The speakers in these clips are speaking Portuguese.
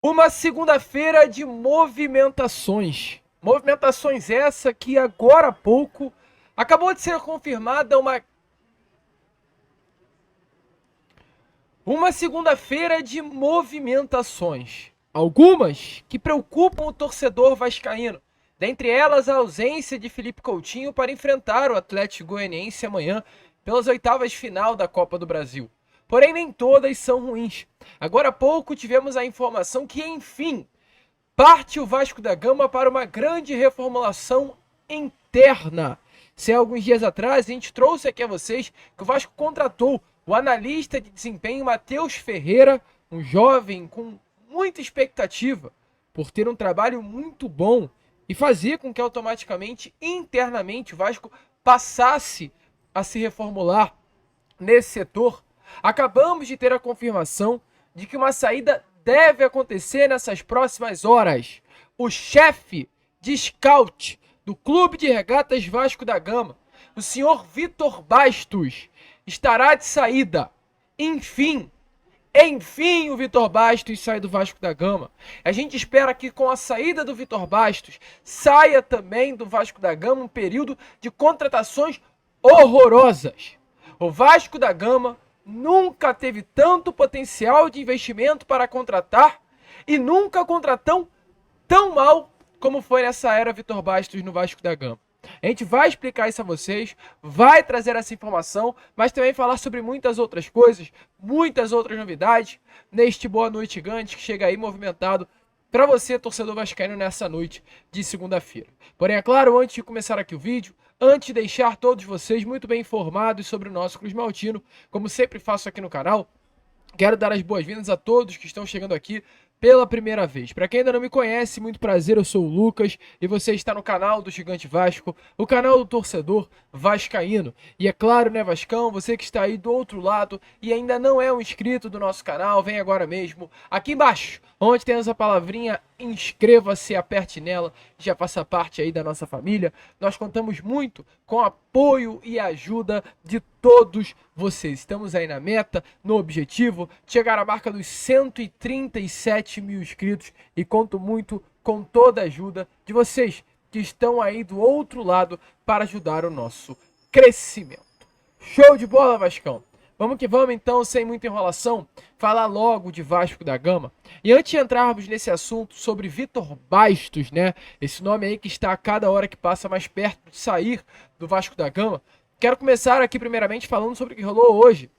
Uma segunda-feira de movimentações. Movimentações essa que agora há pouco acabou de ser confirmada uma segunda-feira de movimentações. Algumas que preocupam o torcedor vascaíno. Dentre elas, a ausência de Felipe Coutinho para enfrentar o Atlético Goianiense amanhã pelas oitavas de final da Copa do Brasil. Porém, nem todas são ruins. Agora há pouco tivemos a informação que, enfim, parte o Vasco da Gama para uma grande reformulação interna. Se alguns dias atrás a gente trouxe aqui a vocês que o Vasco contratou o analista de desempenho Matheus Ferreira, um jovem com muita expectativa por ter um trabalho muito bom e fazer com que automaticamente, internamente, o Vasco passasse a se reformular nesse setor. Acabamos de ter a confirmação de que uma saída deve acontecer nessas próximas horas. O chefe de scout do Clube de Regatas Vasco da Gama, o senhor Vitor Bastos, estará de saída. Enfim, o Vitor Bastos sai do Vasco da Gama. A gente espera que com a saída do Vitor Bastos saia também do Vasco da Gama um período de contratações horrorosas. O Vasco da Gama nunca teve tanto potencial de investimento para contratar e nunca contratou tão mal como foi nessa era Vitor Bastos no Vasco da Gama. A gente vai explicar isso a vocês, vai trazer essa informação, mas também falar sobre muitas outras coisas, muitas outras novidades neste Boa Noite Gigante que chega aí movimentado para você, torcedor vascaíno, nessa noite de segunda-feira. Porém, é claro, antes de começar aqui o vídeo, antes de deixar todos vocês muito bem informados sobre o nosso Cruz Maltino, como sempre faço aqui no canal, quero dar as boas-vindas a todos que estão chegando aqui pela primeira vez. Para quem ainda não me conhece, muito prazer, eu sou o Lucas e você está no canal do Gigante Vasco, o canal do torcedor vascaíno. E é claro, né, Vascão, você que está aí do outro lado e ainda não é um inscrito do nosso canal, vem agora mesmo, aqui embaixo, onde tem essa palavrinha, inscreva-se, aperte nela, já faça parte aí da nossa família. Nós contamos muito com apoio e ajuda de todos vocês. Estamos aí na meta, no objetivo, chegar à marca dos 137 mil inscritos e conto muito com toda a ajuda de vocês que estão aí do outro lado para ajudar o nosso crescimento. Show de bola, Vascão! Vamos que vamos então, sem muita enrolação, falar logo de Vasco da Gama. E antes de entrarmos nesse assunto sobre Vitor Bastos, né? Esse nome aí que está a cada hora que passa mais perto de sair do Vasco da Gama, quero começar aqui primeiramente falando sobre o que rolou hoje,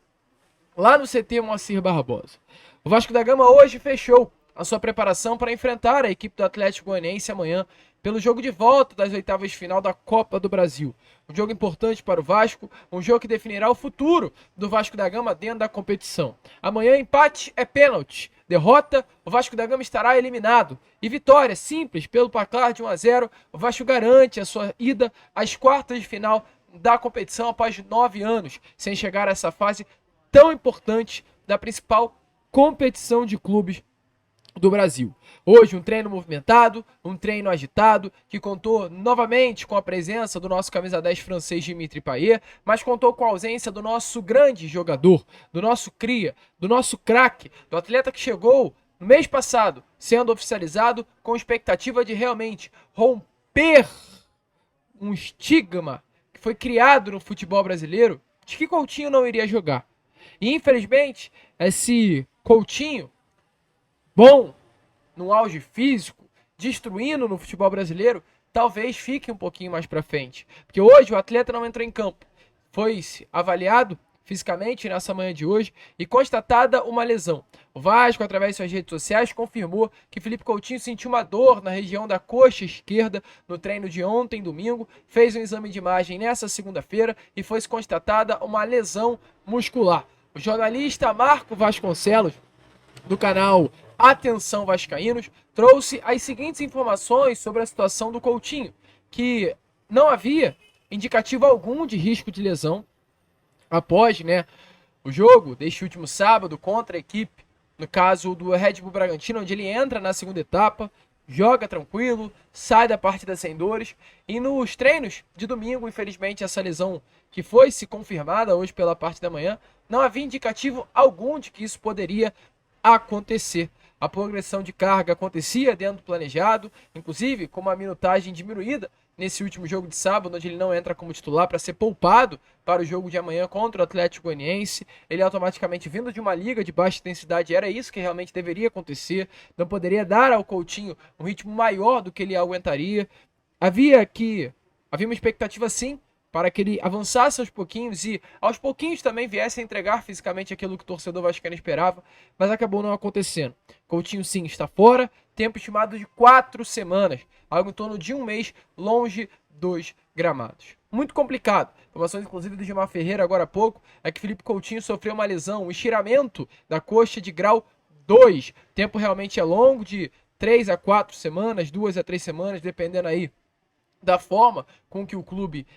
lá no CT Moacir Barbosa. O Vasco da Gama hoje fechou a sua preparação para enfrentar a equipe do Atlético Goianiense amanhã pelo jogo de volta das oitavas de final da Copa do Brasil. Um jogo importante para o Vasco, um jogo que definirá o futuro do Vasco da Gama dentro da competição. Amanhã empate é pênalti, derrota, o Vasco da Gama estará eliminado. E vitória simples pelo placar de 1-0, o Vasco garante a sua ida às quartas de final da competição após 9 anos, sem chegar a essa fase tão importante da principal competição de clubes do Brasil. Hoje um treino movimentado, um treino agitado, que contou novamente com a presença do nosso camisa 10 francês Dimitri Payet, mas contou com a ausência do nosso grande jogador, do nosso cria, do nosso craque, do atleta que chegou no mês passado, sendo oficializado com expectativa de realmente romper um estigma que foi criado no futebol brasileiro de que Coutinho não iria jogar. E infelizmente, esse Coutinho bom, no auge físico, destruindo no futebol brasileiro, talvez fique um pouquinho mais para frente. Porque hoje o atleta não entrou em campo. Foi avaliado fisicamente nessa manhã de hoje e constatada uma lesão. O Vasco, através de suas redes sociais, confirmou que Felipe Coutinho sentiu uma dor na região da coxa esquerda no treino de ontem, domingo, fez um exame de imagem nessa segunda-feira e foi constatada uma lesão muscular. O jornalista Marco Vasconcelos, do canal Atenção Vascaínos, trouxe as seguintes informações sobre a situação do Coutinho, que não havia indicativo algum de risco de lesão após, o jogo deste último sábado contra a equipe, no caso do Red Bull Bragantino, onde ele entra na segunda etapa, joga tranquilo, sai da partida sem dores, e nos treinos de domingo, infelizmente, essa lesão que foi se confirmada hoje pela parte da manhã, não havia indicativo algum de que isso poderia acontecer. a progressão de carga acontecia dentro do planejado, inclusive com uma minutagem diminuída nesse último jogo de sábado, onde ele não entra como titular para ser poupado para o jogo de amanhã contra o Atlético Goianiense. Ele automaticamente vindo de uma liga de baixa intensidade, era isso que realmente deveria acontecer, não poderia dar ao Coutinho um ritmo maior do que ele aguentaria. Havia uma expectativa sim, para que ele avançasse aos pouquinhos e aos pouquinhos também viesse a entregar fisicamente aquilo que o torcedor vascaíno esperava, mas acabou não acontecendo. Coutinho sim está fora, tempo estimado de 4 semanas, algo em torno de um mês longe dos gramados. Muito complicado. Informações inclusive do Gilmar Ferreira agora há pouco, é que Felipe Coutinho sofreu uma lesão, um estiramento da coxa de grau 2. O tempo realmente é longo, de 3 a 4 semanas, 2 a 3 semanas, dependendo aí da forma com que o clube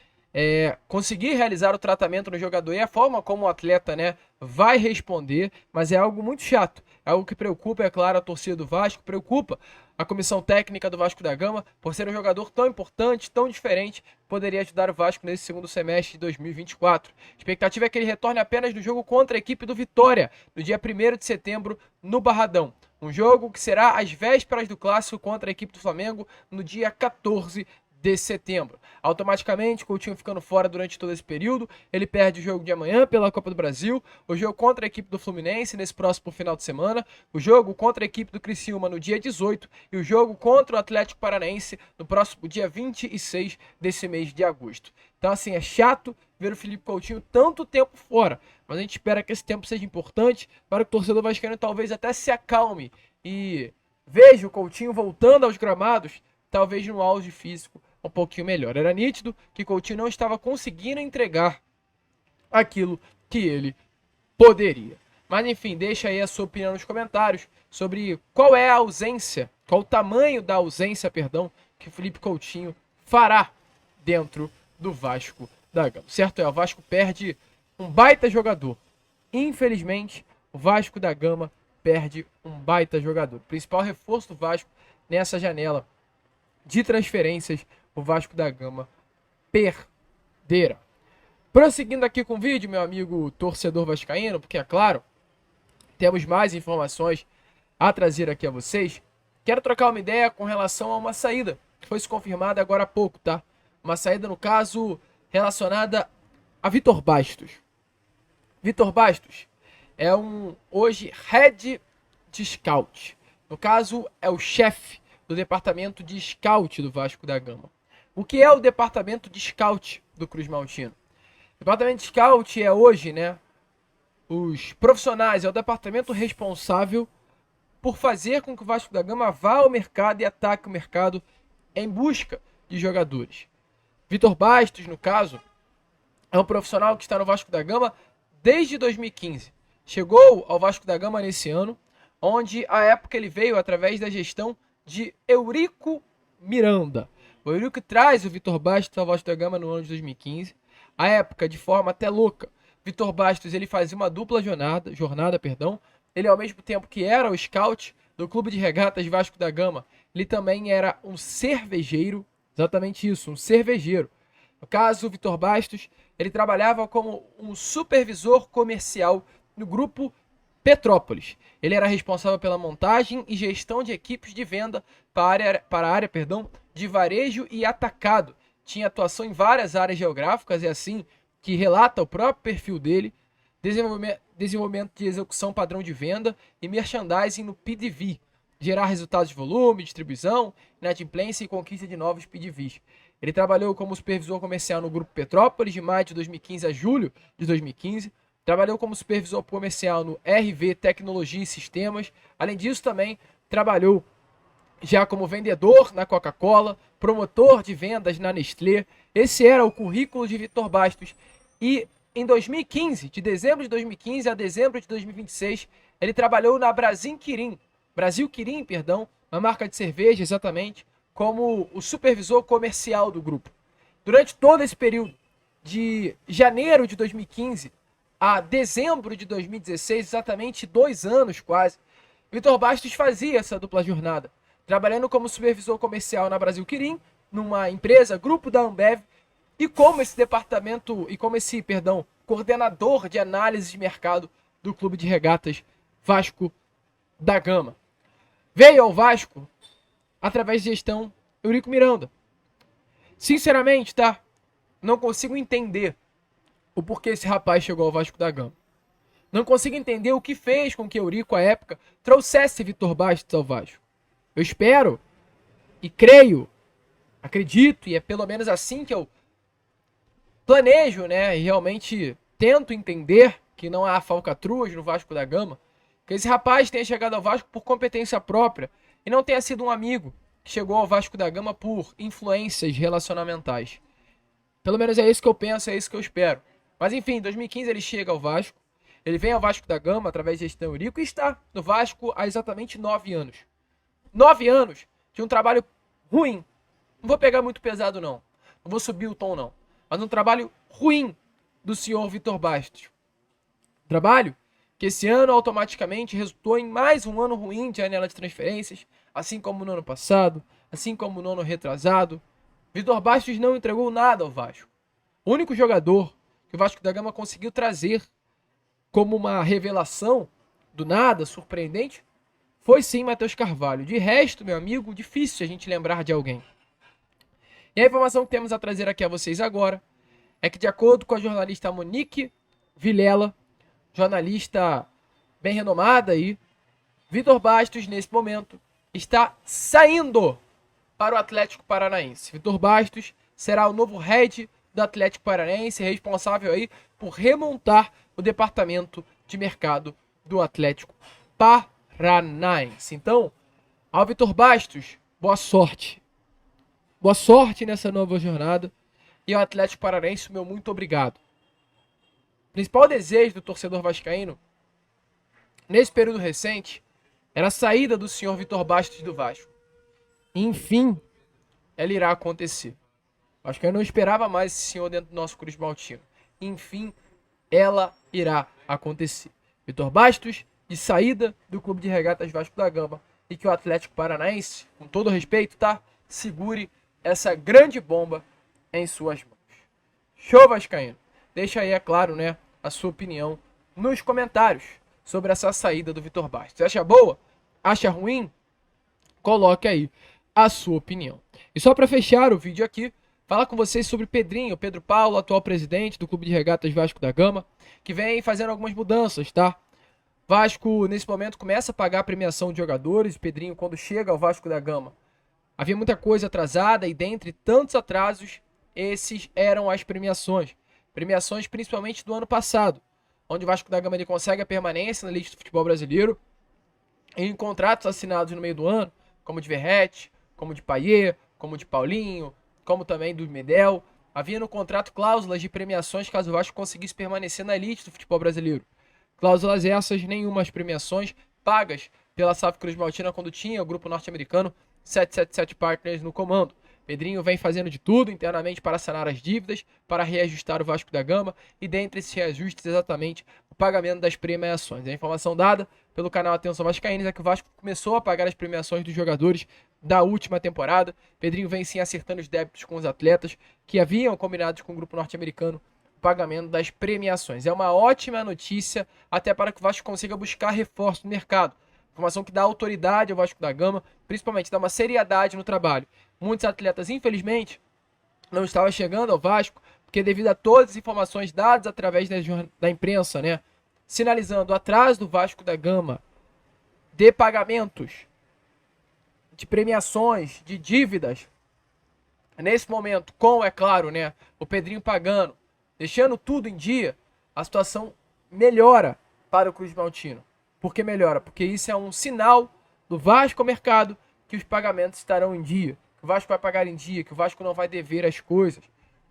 conseguir realizar o tratamento no jogador e a forma como o atleta, né, vai responder, mas é algo muito chato, é algo que preocupa, é claro, a torcida do Vasco, preocupa a comissão técnica do Vasco da Gama, por ser um jogador tão importante, tão diferente, poderia ajudar o Vasco nesse segundo semestre de 2024. A expectativa é que ele retorne apenas no jogo contra a equipe do Vitória, no dia 1º de setembro, no Barradão. Um jogo que será às vésperas do clássico contra a equipe do Flamengo, no dia 14 de setembro. Automaticamente, Coutinho ficando fora durante todo esse período, ele perde o jogo de amanhã pela Copa do Brasil, o jogo contra a equipe do Fluminense nesse próximo final de semana, o jogo contra a equipe do Criciúma no dia 18 e o jogo contra o Atlético Paranaense no próximo dia 26 desse mês de agosto. Então assim, é chato ver o Felipe Coutinho tanto tempo fora, mas a gente espera que esse tempo seja importante para que o torcedor vascaíno talvez até se acalme e veja o Coutinho voltando aos gramados, talvez no auge físico um pouquinho melhor. Era nítido que Coutinho não estava conseguindo entregar aquilo que ele poderia. Mas enfim, deixa aí a sua opinião nos comentários sobre qual é a ausência, qual o tamanho da ausência, que o Felipe Coutinho fará dentro do Vasco da Gama. Certo o Vasco perde um baita jogador. Infelizmente, o Vasco da Gama perde um baita jogador. O principal reforço do Vasco nessa janela de transferências, o Vasco da Gama perderá. Prosseguindo aqui com o vídeo, meu amigo torcedor vascaíno, porque é claro, temos mais informações a trazer aqui a vocês. Quero trocar uma ideia com relação a uma saída que foi confirmada agora há pouco, tá? Uma saída, no caso, relacionada a Vitor Bastos. Vitor Bastos é hoje head de scout. No caso, é o chefe do departamento de scout do Vasco da Gama. O que é o departamento de scout do Cruz Maltino? O departamento de scout é hoje, né, os profissionais, é o departamento responsável por fazer com que o Vasco da Gama vá ao mercado e ataque o mercado em busca de jogadores. Vitor Bastos, no caso, é um profissional que está no Vasco da Gama desde 2015. Chegou ao Vasco da Gama nesse ano, onde à época ele veio através da gestão de Eurico Miranda. O Eurico traz o Vitor Bastos ao Vasco da Gama no ano de 2015. À época, de forma até louca, Vitor Bastos ele fazia uma dupla jornada. Ele, ao mesmo tempo que era o scout do Clube de Regatas Vasco da Gama, ele também era um cervejeiro, exatamente isso, um cervejeiro. No caso, o Vitor Bastos, ele trabalhava como um supervisor comercial no grupo Petrópolis. Ele era responsável pela montagem e gestão de equipes de venda para a área de varejo e atacado. Tinha atuação em várias áreas geográficas, é assim que relata o próprio perfil dele. Desenvolvimento de execução padrão de venda e merchandising no PDV. Gerar resultados de volume, distribuição, inadimplência e conquista de novos PDVs. Ele trabalhou como supervisor comercial no Grupo Petrópolis de maio de 2015 a julho de 2015. Trabalhou como supervisor comercial no RV Tecnologia e Sistemas. Além disso, também trabalhou já como vendedor na Coca-Cola, promotor de vendas na Nestlé. Esse era o currículo de Vitor Bastos. E em 2015, de dezembro de 2015 a dezembro de 2026, ele trabalhou na Brasil Quirim, uma marca de cerveja, exatamente, como o supervisor comercial do grupo. Durante todo esse período, de janeiro de 2015 a dezembro de 2016, exatamente 2 anos quase, Vitor Bastos fazia essa dupla jornada, trabalhando como supervisor comercial na Brasil Quirim, numa empresa, grupo da Ambev, e como coordenador de análise de mercado do Clube de Regatas Vasco da Gama. veio ao Vasco através de gestão Eurico Miranda. Sinceramente, tá? Não consigo entender o porquê esse rapaz chegou ao Vasco da Gama. Não consigo entender o que fez com que Eurico, à época, trouxesse Vitor Bastos ao Vasco. Eu espero e creio, acredito, e é pelo menos assim que eu planejo, né? E realmente tento entender que não há falcatruas no Vasco da Gama, que esse rapaz tenha chegado ao Vasco por competência própria e não tenha sido um amigo que chegou ao Vasco da Gama por influências relacionamentais. Pelo menos é isso que eu penso, é isso que eu espero. Mas enfim, em 2015 ele chega ao Vasco, ele vem ao Vasco da Gama através de gestão Eurico e está no Vasco há exatamente 9 anos. 9 anos de um trabalho ruim. Não vou pegar muito pesado não, não vou subir o tom não, mas um trabalho ruim do senhor Vitor Bastos. Trabalho que esse ano automaticamente resultou em mais um ano ruim de janela de transferências, assim como no ano passado, assim como no ano retrasado. Vitor Bastos não entregou nada ao Vasco. O único jogador que o Vasco da Gama conseguiu trazer como uma revelação do nada, surpreendente, foi sim Matheus Carvalho. De resto, meu amigo, difícil a gente lembrar de alguém. E a informação que temos a trazer aqui a vocês agora é que, de acordo com a jornalista Monique Vilela, jornalista bem renomada aí, Vitor Bastos, nesse momento, está saindo para o Atlético Paranaense. Vitor Bastos será o novo head do Atlético Paranaense, responsável aí por remontar o departamento de mercado do Atlético Paranaense. Então, ao Vitor Bastos, boa sorte. Boa sorte nessa nova jornada. E ao Atlético Paranaense, meu muito obrigado. O principal desejo do torcedor vascaíno, nesse período recente, era a saída do senhor Vitor Bastos do Vasco. Enfim, ela irá acontecer. Acho que eu não esperava mais esse senhor dentro do nosso Cruz Maltino. Enfim, ela irá acontecer. Vitor Bastos, de saída do Clube de Regatas Vasco da Gama. E que o Atlético Paranaense, com todo respeito, tá? Segure essa grande bomba em suas mãos. Show, vascaíno? Deixa aí, é claro, né, a sua opinião nos comentários sobre essa saída do Vitor Bastos. Acha boa? Acha ruim? Coloque aí a sua opinião. E só para fechar o vídeo aqui, falar com vocês sobre Pedrinho, Pedro Paulo, atual presidente do Clube de Regatas Vasco da Gama, que vem fazendo algumas mudanças, tá? Vasco, nesse momento, começa a pagar a premiação de jogadores. Pedrinho, quando chega ao Vasco da Gama, havia muita coisa atrasada e dentre tantos atrasos, esses eram as premiações. Premiações principalmente do ano passado, onde o Vasco da Gama ele consegue a permanência na lista do futebol brasileiro em contratos assinados no meio do ano, como de Verratti, como de Payet, como de Paulinho, como também do Medel. Havia no contrato cláusulas de premiações caso o Vasco conseguisse permanecer na elite do futebol brasileiro. Cláusulas essas, nenhumas premiações pagas pela SAF Cruz Maltina quando tinha o grupo norte-americano 777 Partners no comando. Pedrinho vem fazendo de tudo internamente para sanar as dívidas, para reajustar o Vasco da Gama e dentre esses reajustes exatamente o pagamento das premiações. A informação dada pelo canal Atenção Vascaínos é que o Vasco começou a pagar as premiações dos jogadores da última temporada. Pedrinho vem sim acertando os débitos com os atletas que haviam combinado com o grupo norte-americano o pagamento das premiações. É uma ótima notícia até para que o Vasco consiga buscar reforço no mercado. Informação que dá autoridade ao Vasco da Gama, principalmente dá uma seriedade no trabalho. Muitos atletas, infelizmente, não estavam chegando ao Vasco, porque devido a todas as informações dadas através da imprensa, né, sinalizando o atraso do Vasco da Gama de pagamentos, de premiações, de dívidas, nesse momento, com, é claro, né, o Pedrinho pagando, deixando tudo em dia, a situação melhora para o Cruz Maltino. Por que melhora? Porque isso é um sinal do Vasco ao mercado que os pagamentos estarão em dia, que o Vasco vai pagar em dia, que o Vasco não vai dever as coisas.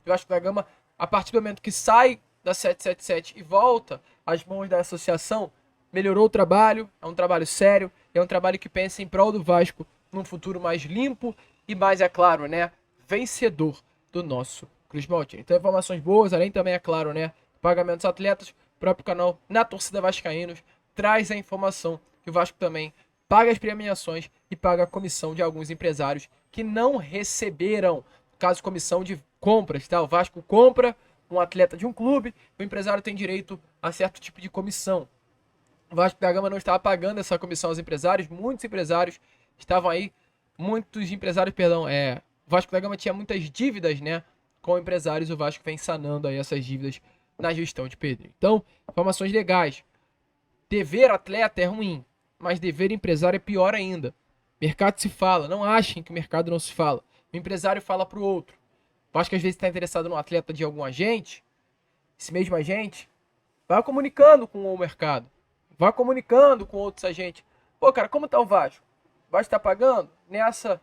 O Vasco da Gama, a partir do momento que sai da 777 e volta às mãos da associação, melhorou o trabalho, é um trabalho sério, é um trabalho que pensa em prol do Vasco num futuro mais limpo e mais, é claro, né, vencedor do nosso Cruz Maltino. Então, informações boas, além também, é claro, né, pagamentos atletas, o próprio canal Na Torcida Vascaínos traz a informação que o Vasco também paga as premiações e paga a comissão de alguns empresários que não receberam, no caso, comissão de compras, tá? O Vasco compra um atleta de um clube, o empresário tem direito a certo tipo de comissão. O Vasco da Gama não estava pagando essa comissão aos empresários. Muitos empresários estavam aí. O Vasco da Gama tinha muitas dívidas, né? Com empresários. O Vasco vem sanando aí essas dívidas na gestão de Pedrinho. Então, informações legais. Dever atleta é ruim, mas dever empresário é pior ainda. Mercado se fala. Não achem que o mercado não se fala. O empresário fala pro outro. O Vasco às vezes está interessado no atleta de algum agente. Esse mesmo agente vai comunicando com o mercado. Vai comunicando com outros agentes. Pô, cara, como tá o Vasco? O Vasco tá pagando? Nessa,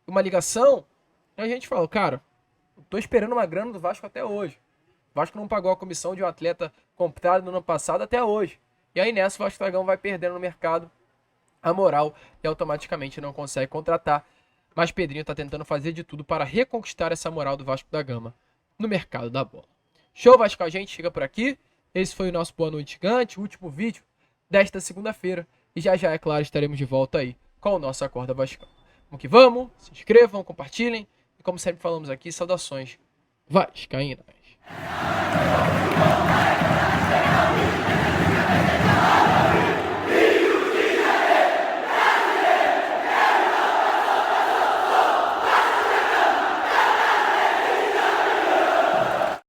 uma ligação, a gente fala, cara, eu tô esperando uma grana do Vasco até hoje. O Vasco não pagou a comissão de um atleta comprado no ano passado até hoje. E aí nessa o Vasco da Gama vai perdendo no mercado a moral e automaticamente não consegue contratar. Mas Pedrinho tá tentando fazer de tudo para reconquistar essa moral do Vasco da Gama no mercado da bola. Show, Vasco, a gente chega por aqui. Esse foi o nosso Boa Noite Gigante, o último vídeo desta segunda-feira. E já, é claro, estaremos de volta aí com o nosso Acorda Vascão. Vamos que vamos, se inscrevam, compartilhem. E como sempre falamos aqui, saudações vascaínas.